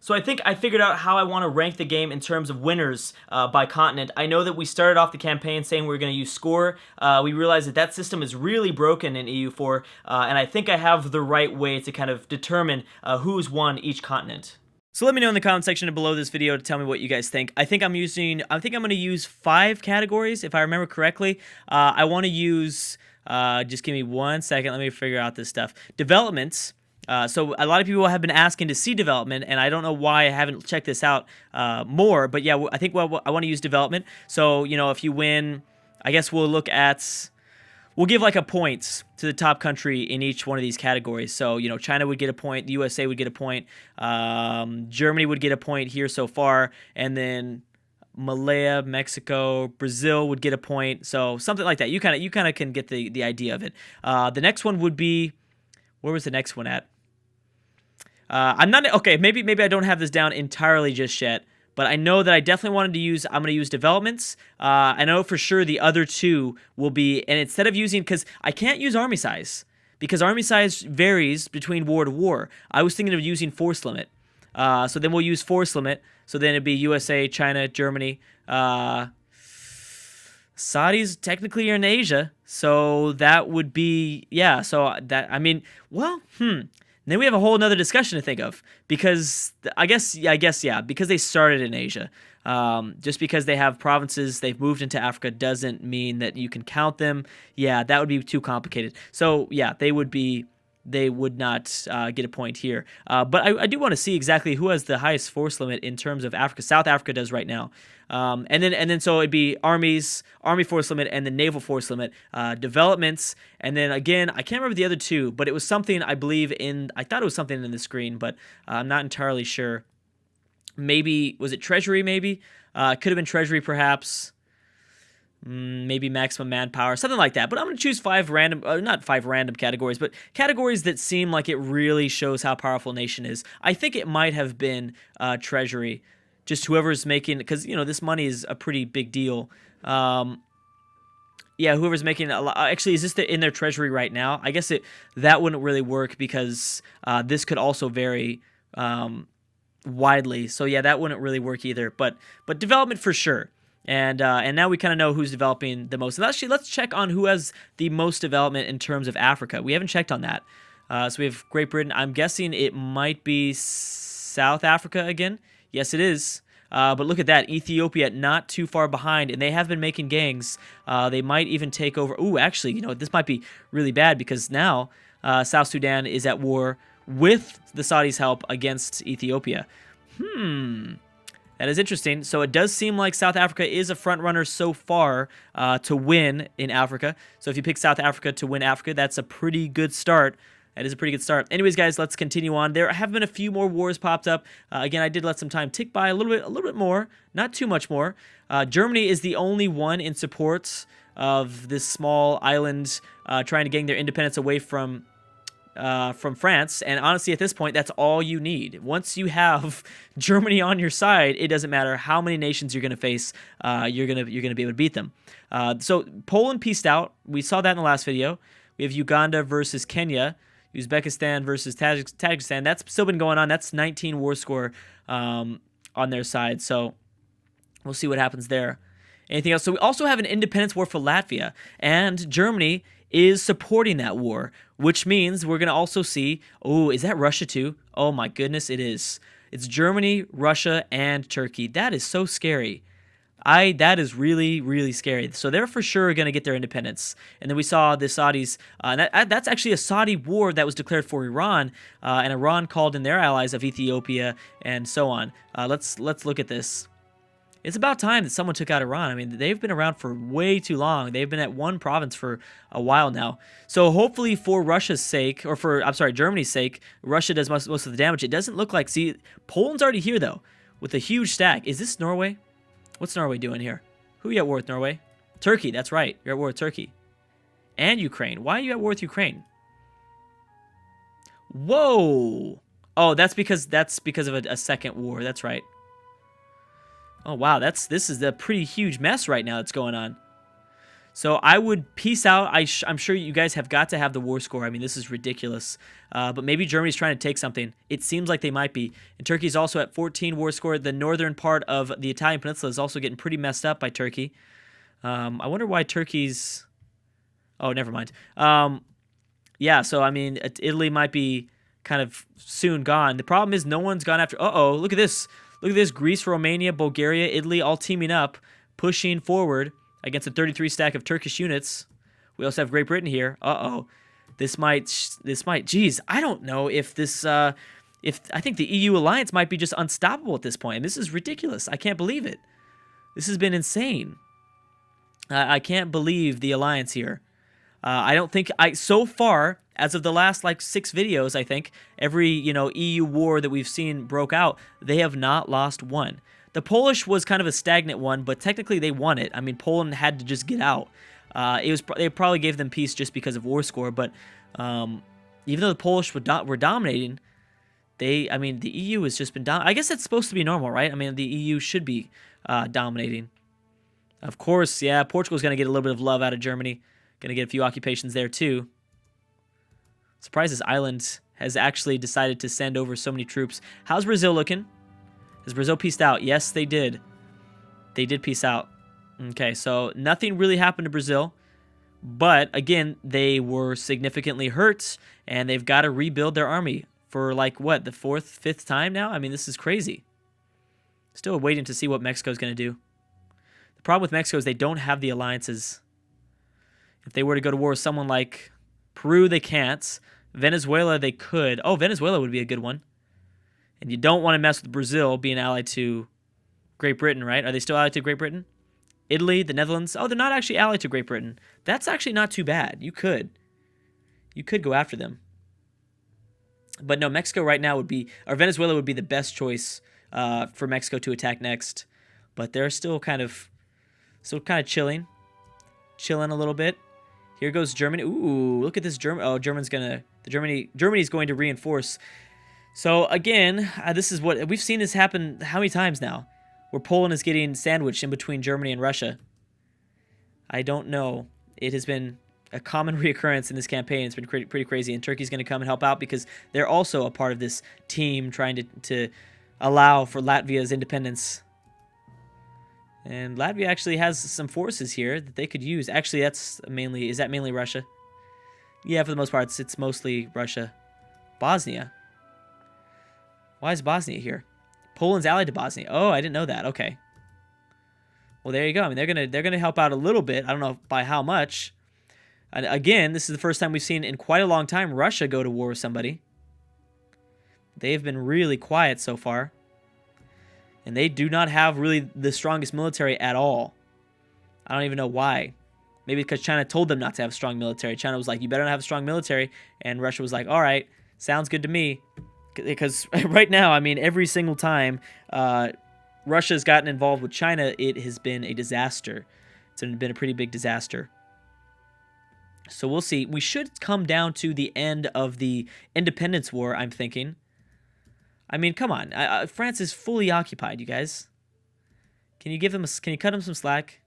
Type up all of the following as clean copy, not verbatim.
So I think I figured out how I want to rank the game in terms of winners by continent. I know that we started off the campaign saying we were going to use score. We realized that that system is really broken in EU4, and I think I have the right way to kind of determine who's won each continent. So let me know in the comment section below this video to tell me what you guys think. I think I'm going to use 5 categories if I remember correctly. I want to use just give me 1 second. Let me figure out this stuff. Developments. So a lot of people have been asking to see development, and I don't know why I haven't checked this out more. But yeah, I think I want to use development. So, you know, if you win, I guess we'll give like a points to the top country in each one of these categories. So, you know, China would get a point, the USA would get a point, Germany would get a point here so far, and then Malaya, Mexico, Brazil would get a point. So something like that. You kind of can get the idea of it. The next one would be, where was the next one at? I'm not okay. Maybe I don't have this down entirely just yet, but I know that I definitely wanted to use. I'm going to use developments. I know for sure the other 2 will be, and instead of using, because I can't use army size because army size varies between war to war. I was thinking of using force limit. So then we'll use force limit. So then it'd be USA, China, Germany. Saudis technically are in Asia, so that would be, yeah, so that, I mean, well, then we have a whole nother discussion to think of, because I guess, yeah, because they started in Asia. Just because they have provinces, they've moved into Africa doesn't mean that you can count them. Yeah, that would be too complicated. So, yeah, they would not get a point here. But I do want to see exactly who has the highest force limit in terms of Africa. South Africa does right now. And then so it'd be army force limit, and the naval force limit, developments, and then again, I can't remember the other 2, but it was something I thought it was something in the screen, but I'm not entirely sure. Maybe, was it treasury maybe? Could have been treasury perhaps. Maybe maximum manpower, something like that. But I'm going to choose 5 random, not 5 random categories, but categories that seem like it really shows how powerful a nation is. I think it might have been treasury, just whoever's making, because, you know, this money is a pretty big deal. Yeah, whoever's making a lot. Actually, is this in their treasury right now? I guess that wouldn't really work because this could also vary widely. So yeah, that wouldn't really work either. But development for sure. And now we kind of know who's developing the most. And actually, let's check on who has the most development in terms of Africa. We haven't checked on that. So we have Great Britain. I'm guessing it might be South Africa again. Yes, it is. But look at that. Ethiopia not too far behind, and they have been making gangs. They might even take over. Ooh, actually, you know, this might be really bad because now South Sudan is at war with the Saudis' help against Ethiopia. That is interesting. So it does seem like South Africa is a front runner so far to win in Africa. So if you pick South Africa to win Africa, that's a pretty good start. That is a pretty good start. Anyways, guys, let's continue on. There have been a few more wars popped up. Again, I did let some time tick by a little bit more, not too much more. Germany is the only one in support of this small island trying to gain their independence away from France, and honestly, at this point, that's all you need. Once you have Germany on your side, it doesn't matter how many nations you're going to face. You're gonna be able to beat them. So Poland pieced out. We saw that in the last video. We have Uganda versus Kenya, Uzbekistan versus Tajikistan. That's still been going on. That's 19 war score on their side. So we'll see what happens there. Anything else? So we also have an independence war for Latvia, and Germany is supporting that war, which means we're going to also see, oh, is that Russia too? Oh my goodness, it is. It's Germany, Russia, and Turkey. That is so scary. That is really, really scary. So they're for sure going to get their independence. And then we saw the Saudis, that's actually a Saudi war that was declared for Iran, and Iran called in their allies of Ethiopia and so on. Let's look at this. It's about time that someone took out Iran. I mean, they've been around for way too long. They've been at one province for a while now. So hopefully for Russia's sake, or for, I'm sorry, Germany's sake, Russia does most of the damage. It doesn't look like, see, Poland's already here though, with a huge stack. Is this Norway? What's Norway doing here? Who are you at war with, Norway? Turkey, that's right. You're at war with Turkey. And Ukraine. Why are you at war with Ukraine? Whoa! Oh, that's because of a second war. That's right. Oh wow, this is a pretty huge mess right now that's going on. So I would peace out. I'm sure you guys have got to have the war score. I mean, this is ridiculous. But maybe Germany's trying to take something. It seems like they might be. And Turkey's also at 14 war score. The northern part of the Italian peninsula is also getting pretty messed up by Turkey. I wonder why Turkey's... Oh, never mind. Yeah, so, I mean, Italy might be kind of soon gone. The problem is no one's gone after... Uh-oh, look at this. Look at this. Greece, Romania, Bulgaria, Italy all teaming up, pushing forward against a 33 stack of Turkish units. We also have Great Britain here. Uh-oh. This might, geez, I don't know if this, I think the EU alliance might be just unstoppable at this point. And this is ridiculous. I can't believe it. This has been insane. I can't believe the alliance here. I don't think, so far, as of the last, like, 6 videos, I think, every, EU war that we've seen broke out, they have not lost one. The Polish was kind of a stagnant one, but technically they won it. I mean, Poland had to just get out. They probably gave them peace just because of war score, but even though the Polish were dominating, the EU has just been I guess it's supposed to be normal, right? I mean, the EU should be dominating. Of course, yeah, Portugal's going to get a little bit of love out of Germany. Going to get a few occupations there, too. Surprised this island has actually decided to send over so many troops. How's Brazil looking? Has Brazil peaced out? Yes, they did. They did peace out. Okay, so nothing really happened to Brazil. But, again, they were significantly hurt, and they've got to rebuild their army for, like, what, the 4th, 5th time now? I mean, this is crazy. Still waiting to see what Mexico's going to do. The problem with Mexico is they don't have the alliances. If they were to go to war with someone like Peru, they can't. Venezuela, they could. Oh, Venezuela would be a good one. And you don't want to mess with Brazil being allied to Great Britain, right? Are they still allied to Great Britain? Italy, the Netherlands. Oh, they're not actually allied to Great Britain. That's actually not too bad. You could go after them. But no, Mexico right now would be, or Venezuela would be the best choice for Mexico to attack next. But they're still kind of chilling a little bit. Here goes Germany. Ooh, look at this German. Oh, Germany's going to reinforce. So again, this is what we've seen this happen how many times now, where Poland is getting sandwiched in between Germany and Russia. I don't know. It has been a common reoccurrence in this campaign. It's been pretty crazy, and Turkey's going to come and help out because they're also a part of this team trying to allow for Latvia's independence. And Latvia actually has some forces here that they could use. Actually, is that mainly Russia? Yeah, for the most part, it's mostly Russia. Bosnia. Why is Bosnia here? Poland's allied to Bosnia. Oh, I didn't know that. Okay. Well, there you go. I mean, they're gonna help out a little bit. I don't know by how much. And again, this is the first time we've seen in quite a long time Russia go to war with somebody. They've been really quiet so far. And they do not have really the strongest military at all. I don't even know why. Maybe because China told them not to have a strong military. China was like, you better not have a strong military. And Russia was like, all right, sounds good to me. Because right now, I mean, every single time Russia's gotten involved with China, it has been a disaster. It's been a pretty big disaster. So we'll see. We should come down to the end of the independence war, I'm thinking. I mean, come on. France is fully occupied, you guys. Can you cut them some slack?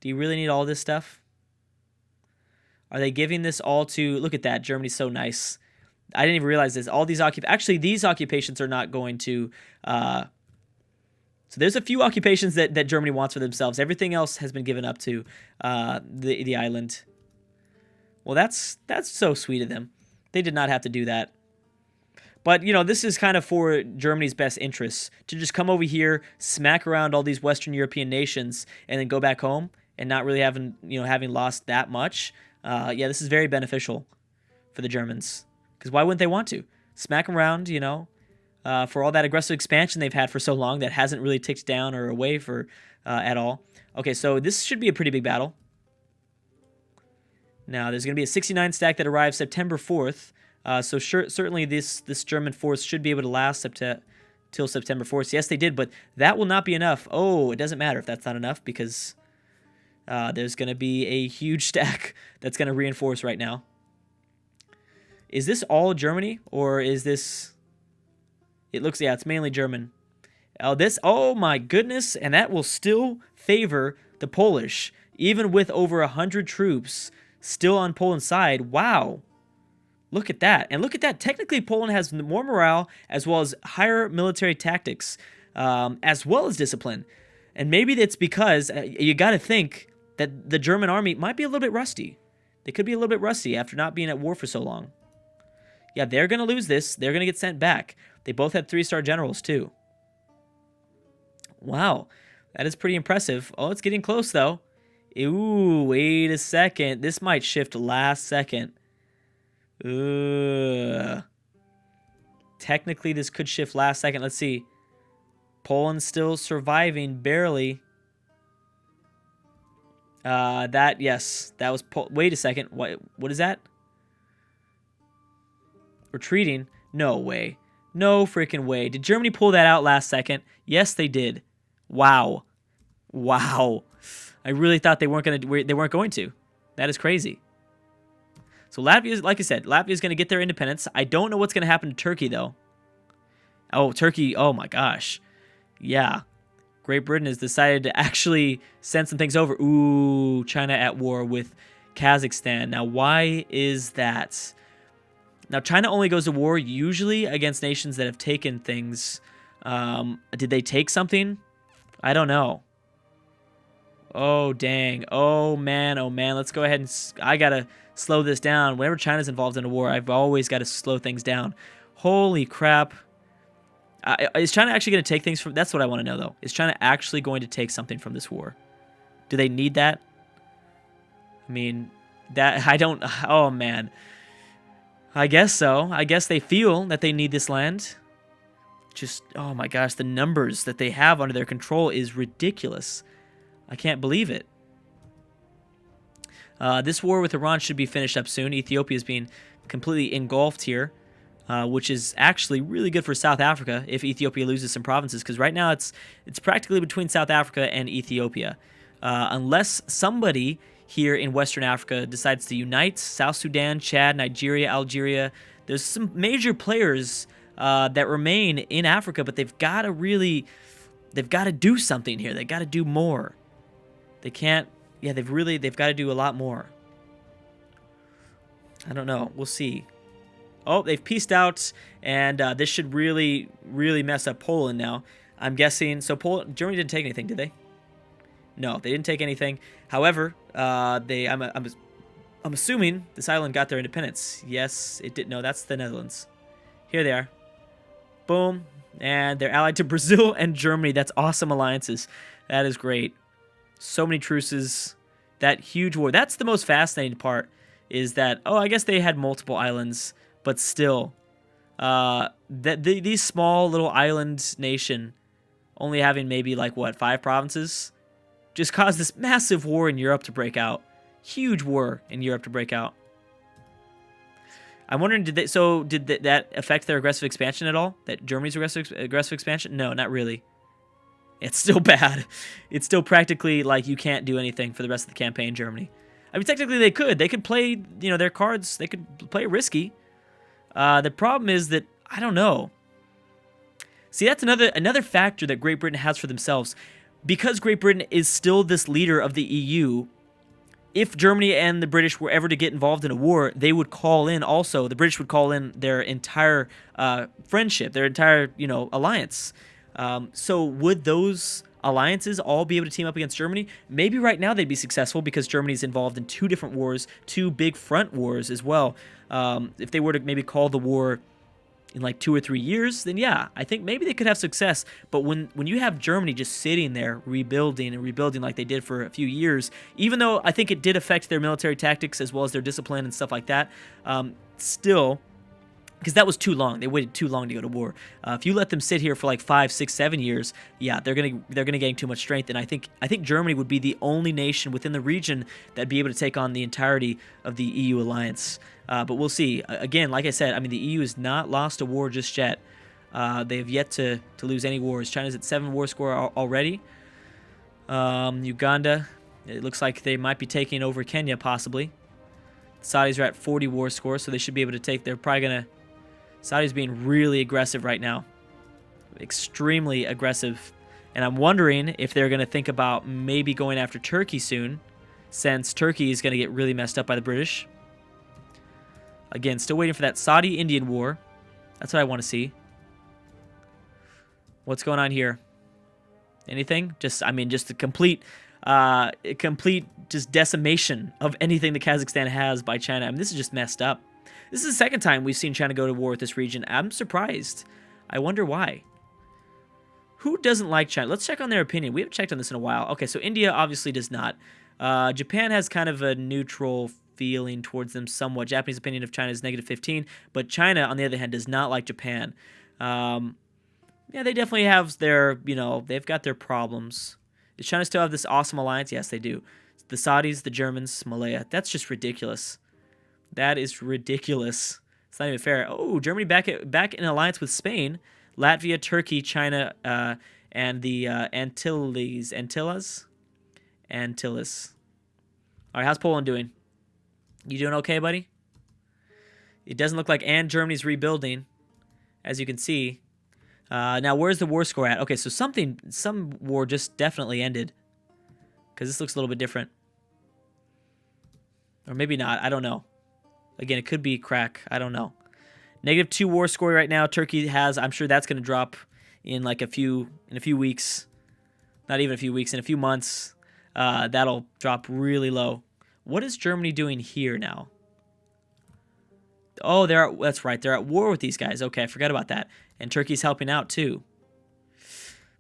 Do you really need all this stuff? Are they giving this all to... Look at that. Germany's so nice. I didn't even realize this. All these Actually, these occupations are not going to... So there's a few occupations that Germany wants for themselves. Everything else has been given up to the island. Well, that's so sweet of them. They did not have to do that. But, this is kind of for Germany's best interests, to just come over here, smack around all these Western European nations, and then go back home and not really having lost that much. Yeah, this is very beneficial for the Germans. Because why wouldn't they want to? Smack them around, for all that aggressive expansion they've had for so long that hasn't really ticked down or away at all. Okay, so this should be a pretty big battle. Now, there's going to be a 69 stack that arrives September 4th. So certainly this German force should be able to last till September 4th. Yes, they did, but that will not be enough. Oh, it doesn't matter if that's not enough because there's going to be a huge stack that's going to reinforce right now. Is this all Germany, or is this... It looks, yeah, it's mainly German. Oh my goodness, and that will still favor the Polish. even with over 100 troops still on Poland's side. Wow. Look at that. And look at that. Technically, Poland has more morale as well as higher military tactics, as well as discipline. And maybe that's because you got to think that the German army might be a little bit rusty. They could be a little bit rusty after not being at war for so long. Yeah, they're going to lose this. They're going to get sent back. They both had 3-star generals, too. Wow. That is pretty impressive. Oh, it's getting close, though. Ooh, wait a second. This might shift last second. Technically, this could shift last second. Let's see. Poland's still surviving, barely. Yes. That was... Wait a second. What is that? Retreating? No way. No freaking way. Did Germany pull that out last second? Yes, they did. Wow. Wow. I really thought they weren't going to. That is crazy. So Latvia, like I said, Latvia is going to get their independence. I don't know what's going to happen to Turkey, though. Oh, Turkey. Oh, my gosh. Yeah. Great Britain has decided to actually send some things over. Ooh, China at war with Kazakhstan. Now, why is that? Now, China only goes to war usually against nations that have taken things. Did they take something? I don't know. Oh, dang. Oh, man. Oh, man. Let's go ahead and... I got to slow this down. Whenever China's involved in a war, I've always got to slow things down. Holy crap. Is China actually going to take things from... That's what I want to know, though. Is China actually going to take something from this war? Do they need that? I mean, that... I don't... Oh, man. I guess so. I guess they feel that they need this land. Just... Oh, my gosh. The numbers that they have under their control is ridiculous. I can't believe it. This war with Iran should be finished up soon. Ethiopia is being completely engulfed here. Which is actually really good for South Africa if Ethiopia loses some provinces, because right now it's practically between South Africa and Ethiopia. Unless somebody here in Western Africa decides to unite, South Sudan, Chad, Nigeria, Algeria, there's some major players that remain in Africa, but they've got to do something here. They've got to do more. They can't, they've got to do a lot more. I don't know. We'll see. Oh, they've pieced out, and this should really, really mess up Poland now. I'm guessing. So Germany didn't take anything, did they? No, they didn't take anything. However, I'm assuming this island got their independence. Yes, it did. No, that's the Netherlands. Here they are. Boom. And they're allied to Brazil and Germany. That's awesome alliances. That is great. So many truces. That huge war. That's the most fascinating part, is that, oh, I guess they had multiple islands. But still, these small little island nation, only having maybe 5 provinces, just caused this massive war in Europe to break out. Huge war in Europe to break out. I'm wondering, did that affect their aggressive expansion at all? That Germany's aggressive expansion? No, not really. It's still bad. It's still practically like you can't do anything for the rest of the campaign, Germany. I mean, technically they could. They could play, their cards. They could play risky. The problem is that, I don't know. See, that's another factor that Great Britain has for themselves. Because Great Britain is still this leader of the EU, if Germany and the British were ever to get involved in a war, they would call in also, the British would call in their entire friendship, their entire, alliance. So would those alliances all be able to team up against Germany? Maybe right now they'd be successful because Germany's involved in 2 different wars, 2 big front wars as well. If they were to maybe call the war in 2 or 3 years, then yeah, I think maybe they could have success. But when you have Germany just sitting there rebuilding like they did for a few years, even though I think it did affect their military tactics as well as their discipline and stuff like that, still, because that was too long. They waited too long to go to war. If you let them sit here for 5, 6, 7 years, yeah, they're gonna gain too much strength. And I think Germany would be the only nation within the region that'd be able to take on the entirety of the EU alliance. But we'll see. Again, like I said, I mean, the EU has not lost a war just yet. They have yet to lose any wars. China's at 7 war score already. Uganda, it looks like they might be taking over Kenya possibly. Saudis are at 40 war score, so they should be able to take. They're probably gonna. Saudi's being really aggressive right now. Extremely aggressive. And I'm wondering if they're going to think about maybe going after Turkey soon. since Turkey is going to get really messed up by the British. Again, still waiting for that Saudi-Indian war. That's what I want to see. What's going on here? Anything? Just, I mean, just a complete just decimation of anything that Kazakhstan has by China. I mean, this is just messed up. This is the second time we've seen China go to war with this region. I'm surprised. I wonder why. Who doesn't like China? Let's check on their opinion. We haven't checked on this in a while. Okay, so India obviously does not. Japan has kind of a neutral feeling towards them somewhat. Japanese opinion of China is -15, but China, on the other hand, does not like Japan. Yeah, they definitely have their, they've got their problems. Does China still have this awesome alliance? Yes, they do. The Saudis, the Germans, Malaya. That's just ridiculous. That is ridiculous. It's not even fair. Oh, Germany back in alliance with Spain, Latvia, Turkey, China, and the Antilles. Antilles. All right, how's Poland doing? You doing okay, buddy? It doesn't look like Germany's rebuilding, as you can see. Now, where's the war score at? Okay, so some war just definitely ended, because this looks a little bit different. Or maybe not. I don't know. Again, it could be crack. I don't know. -2 war score right now. Turkey has. I'm sure that's going to drop in like a few weeks. Not even a few weeks. In a few months, that'll drop really low. What is Germany doing here now? Oh, that's right. They're at war with these guys. Okay, I forgot about that. And Turkey's helping out too.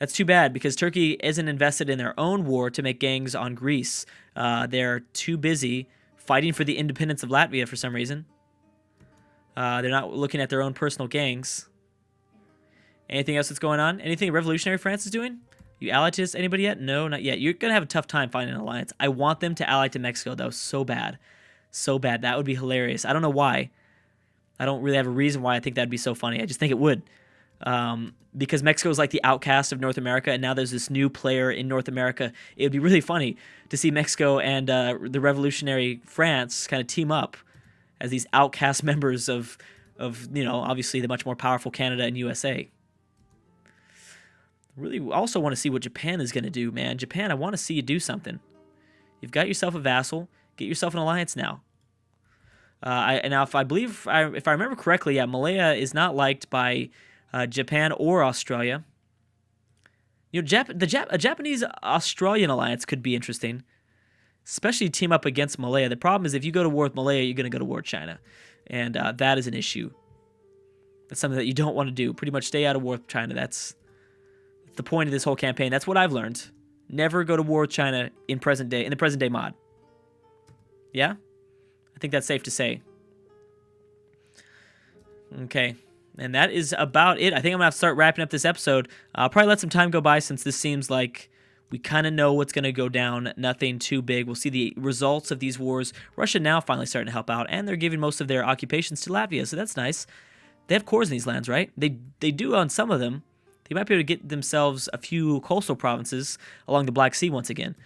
That's too bad, because Turkey isn't invested in their own war to make gangs on Greece. They're too busy fighting for the independence of Latvia for some reason. They're not looking at their own personal gangs. Anything else that's going on? Anything Revolutionary France is doing? You allied to anybody yet? No, not yet. You're going to have a tough time finding an alliance. I want them to ally to Mexico, though, so bad. So bad. That would be hilarious. I don't know why. I don't really have a reason why I think that'd be so funny. I just think it would. Because Mexico is like the outcast of North America, and now there's this new player in North America. It would be really funny to see Mexico and the revolutionary France kind of team up as these outcast members of obviously the much more powerful Canada and USA. Really also want to see what Japan is going to do, man. Japan, I want to see you do something. You've got yourself a vassal. Get yourself an alliance now. Now, if I remember correctly, yeah, Malaya is not liked by Japan or Australia. A Japanese-Australian alliance could be interesting, especially team up against Malaya. The problem is if you go to war with Malaya, you're going to go to war with China, and that is an issue. That's something that you don't want to do. Pretty much stay out of war with China. That's the point of this whole campaign. That's what I've learned. Never go to war with China in the present day mod. Yeah? I think that's safe to say. Okay. And that is about it. I think I'm going to have to start wrapping up this episode. I'll probably let some time go by, since this seems like we kind of know what's going to go down. Nothing too big. We'll see the results of these wars. Russia now finally starting to help out, and they're giving most of their occupations to Latvia, so that's nice. They have cores in these lands, right? They do on some of them. They might be able to get themselves a few coastal provinces along the Black Sea once again,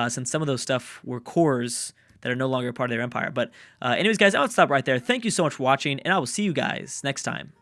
since some of those stuff were cores that are no longer part of their empire. But anyways, guys, I'll stop right there. Thank you so much for watching, and I will see you guys next time.